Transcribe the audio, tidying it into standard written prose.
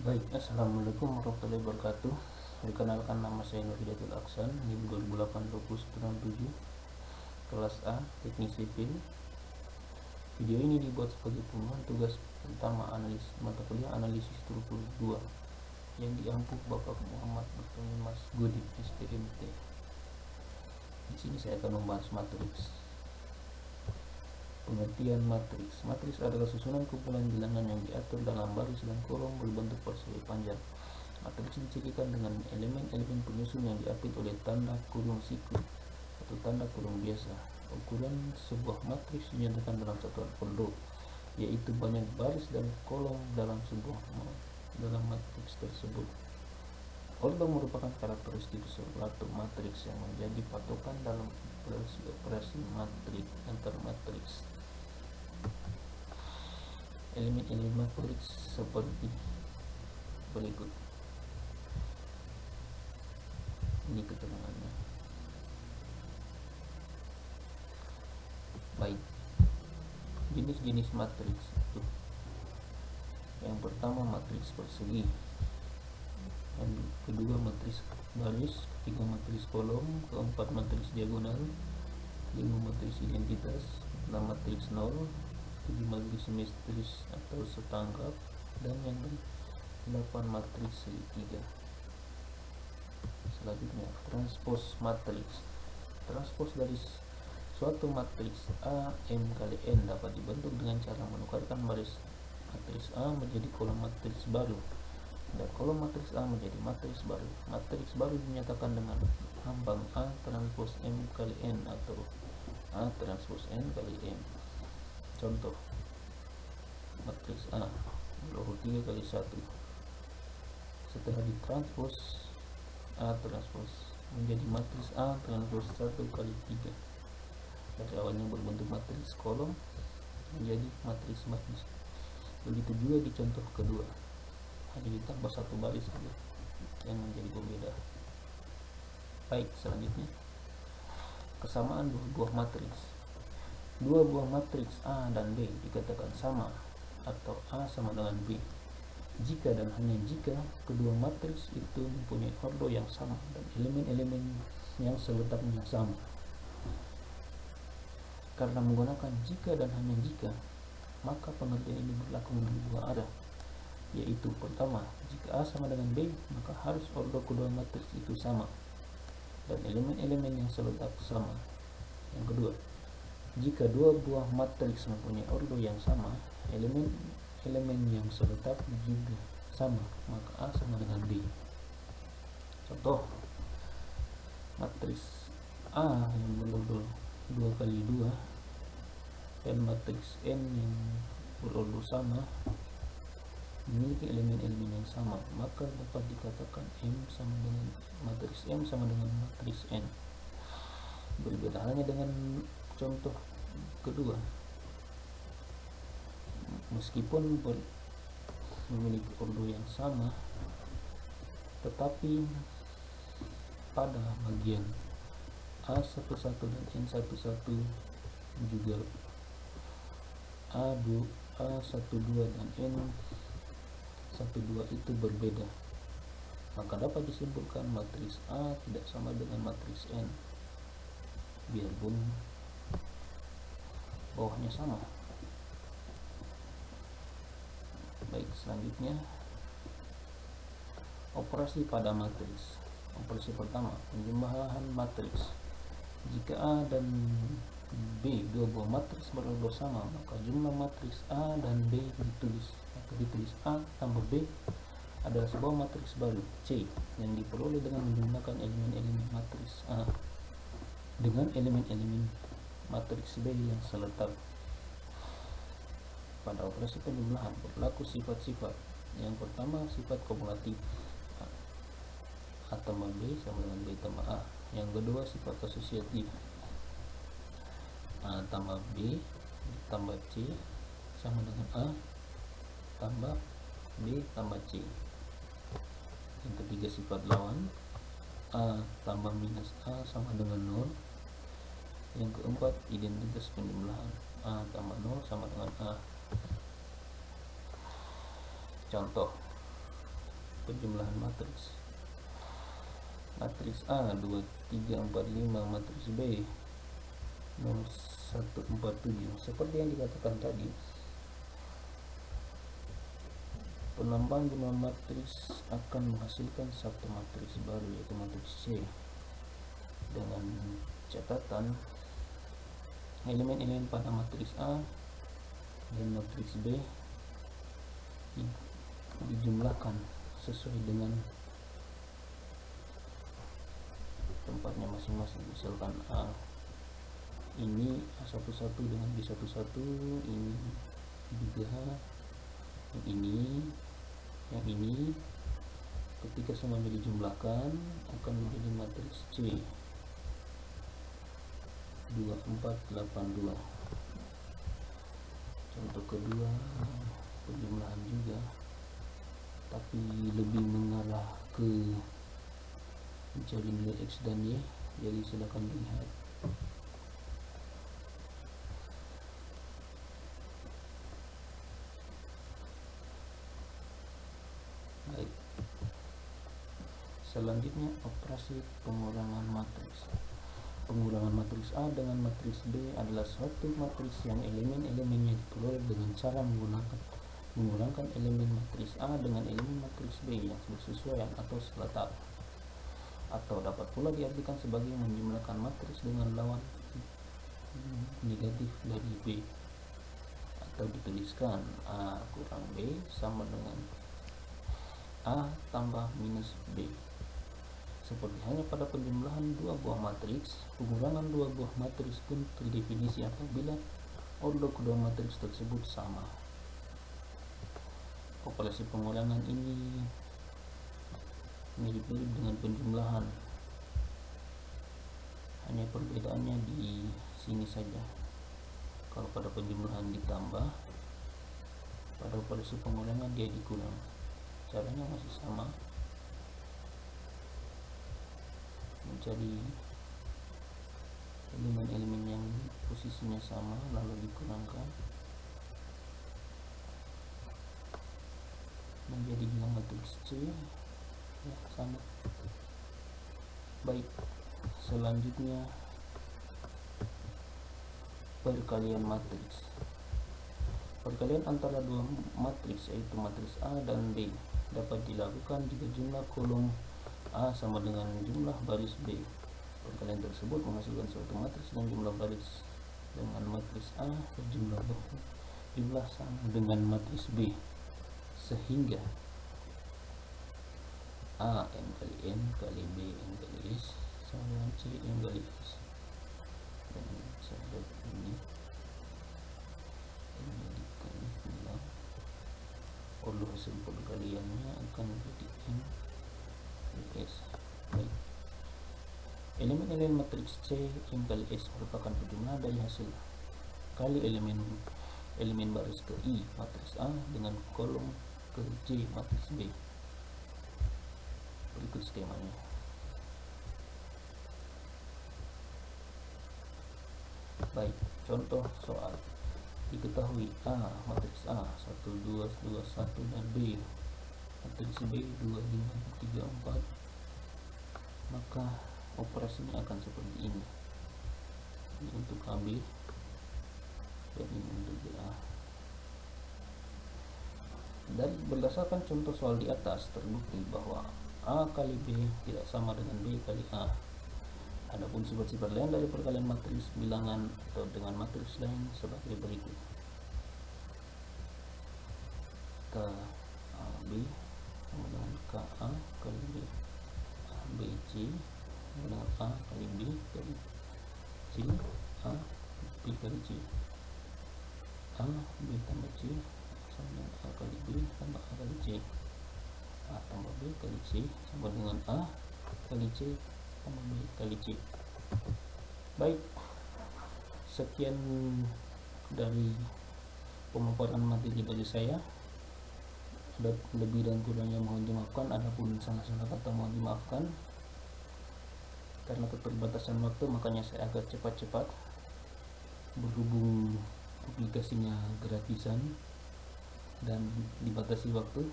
Baik, Assalamualaikum warahmatullahi wabarakatuh. Perkenalkan, nama saya Nur Hidayatul Aksan, NIM 2008-2097, kelas A, Teknik Sipil. Video ini dibuat sebagai pembuatan tugas pertama mata kuliah analisis struktur 2 yang diampu Bapak Muhammad Bertoni Mas Gudi, STMT. Di sini saya akan membahas matriks. Pengertian matriks. Matriks adalah susunan kumpulan bilangan yang diatur dalam baris dan kolom berbentuk persegi panjang. Matriks dicirikan dengan elemen-elemen penyusun yang diapit oleh tanda kurung siku atau tanda kurung biasa. Ukuran sebuah matriks dinyatakan dalam satuan ordo, yaitu banyak baris dan kolom dalam matriks tersebut. Ordo merupakan karakteristik suatu matriks yang menjadi patokan dalam operasi matriks antar matriks. Elemen-elemen matriks seperti berikut. Ini keterangannya. Baik, jenis-jenis matriks itu: yang pertama matriks persegi, yang kedua matriks baris, ketiga matriks kolom, keempat matriks diagonal, lima matriks identitas, enam matriks nol, 7 matriks simetris atau setangkap, dan yang 8 matriks segitiga. Selanjutnya, transpose matriks. Transpose dari suatu matriks A M kali N dapat dibentuk dengan cara menukarkan baris matriks A menjadi kolom matriks baru dan kolom matriks A menjadi matriks baru. Matriks baru dinyatakan dengan lambang A transpose M kali N atau A transpose N kali M. Contoh, matriks A berurut 3 kali 1. Setelah ditranspos, A transpos menjadi matriks A transpos 1 kali 3. Dari awalnya berbentuk matriks kolom menjadi matriks baris. Begitu juga di contoh kedua, hanya ditambah satu baris saja yang menjadi pembeda. Baik, selanjutnya kesamaan dua buah matriks. Dua buah matriks A dan B dikatakan sama atau A sama dengan B jika dan hanya jika kedua matriks itu mempunyai ordo yang sama dan elemen-elemen yang seletaknya sama. Karena menggunakan jika dan hanya jika, maka pengertian ini berlaku di dua arah, yaitu pertama, jika A sama dengan B, maka harus ordo kedua matriks itu sama dan elemen-elemen yang seletak sama. Yang kedua, jika dua buah matriks mempunyai ordo yang sama, elemen-elemen yang seletak juga sama, maka A sama dengan B. Contoh, matriks A yang berordo 2 kali 2 dan matriks N yang berordo sama memiliki elemen-elemen yang sama, maka dapat dikatakan matriks M sama dengan matriks N. Berbeda halnya dengan contoh kedua, meskipun memiliki ordo yang sama, tetapi pada bagian A11 dan N11 juga A12 dan N12 itu berbeda, maka dapat disimpulkan matriks A tidak sama dengan matriks N biarpun bawahnya sama. Baik, selanjutnya operasi pada matriks. Operasi pertama, penjumlahan matriks. Jika A dan B dua buah matriks berordo sama, maka jumlah matriks A dan B ditulis A tambah B adalah sebuah matriks baru C yang diperoleh dengan menjumlahkan elemen-elemen matriks A dengan elemen-elemen matriks B yang seletak. Pada operasi penjumlahan berlaku sifat-sifat. Yang pertama, sifat kumulatif, A tambah B sama dengan B tambah A. Yang kedua, sifat asosiatif, A tambah B tambah C sama dengan A tambah B tambah C. Yang ketiga, sifat lawan, A tambah minus A sama dengan 0. Yang keempat, identitas penjumlahan, A tambah 0 sama dengan A. Contoh, penjumlahan matriks. Matriks A 2, 3, 4, 5, matriks B 0, 1, 4, 7. Seperti yang dikatakan tadi, penambahan jumlah matriks akan menghasilkan satu matriks baru, yaitu matriks C, dengan catatan elemen-elemen pada matriks A dan matriks B dijumlahkan sesuai dengan tempatnya masing-masing. Misalkan A ini A11 dengan B11, ini juga yang ini ketika semuanya dijumlahkan akan menjadi matriks C 2, 4, 8, 2. Contoh kedua, penjumlahan juga tapi lebih mengarah ke mencari nilai X dan Y, jadi silakan dilihat. Baik, selanjutnya operasi pengurangan matriks. Pengurangan matriks A dengan matriks B adalah suatu matriks yang elemen-elemennya diperoleh dengan cara mengurangkan elemen matriks A dengan elemen matriks B yang bersesuaian atau seletar, atau dapat pula diartikan sebagai menjumlahkan matriks dengan lawan negatif dari B, atau dituliskan A kurang B sama dengan A tambah minus B. Seperti hanya pada penjumlahan dua buah matriks, pengurangan dua buah matriks pun terdefinisi apabila order kedua matriks tersebut sama. Operasi pengurangan ini mirip-mirip dengan penjumlahan, hanya perbedaannya di sini saja. Kalau pada penjumlahan ditambah, pada operasi pengurangan dia dikurang. Caranya masih sama, mencari elemen-elemen yang posisinya sama lalu dikurangkan menjadi juga matriks C, ya sama. Baik, selanjutnya perkalian matriks. Perkalian antara dua matriks, yaitu matriks A dan B, dapat dilakukan jika jumlah kolom A sama dengan jumlah baris B. Perkalian tersebut menghasilkan suatu matriks dan jumlah baris dengan matriks A berjumlah sama dengan matriks B, sehingga A M kali N kali B N kali S sama dengan C M kali S. Dan sahabat ini dikali bilang order hasil perkaliannya akan menjadi N kali S. Baik, elemen-elemen matriks C M kali S merupakan penjumlahan dari hasil kali elemen baris ke I matriks A dengan kolom ke J matriks B. Berikut skemanya. Baik, contoh soal. Diketahui A matriks A 1, 2, 2, 1 dan B matriks B 2, 5, 3, 4, maka operasinya akan seperti ini. Ini untuk AB dan ini untuk BA. Dan berdasarkan contoh soal di atas terbukti bahwa A kali B tidak sama dengan B kali A. Adapun sifat-sifat lain dari perkalian matriks bilangan atau dengan matriks lain sebagai berikut. KB sama dengan KA kali B, ABC sama dengan A kali B kali C, A B kali C, A B tambah C sama dengan A kali B tambah A kali C, A tambah B kali C sama dengan A kali C tambah B kali C. Baik, sekian dari pemaparan materi bagi saya. Ada lebih dan kurangnya mohon dimaafkan, adapun salah-salah kata mohon dimaafkan. Karena keterbatasan waktu makanya saya agak cepat-cepat, berhubung aplikasinya gratisan dan dibatasi waktu.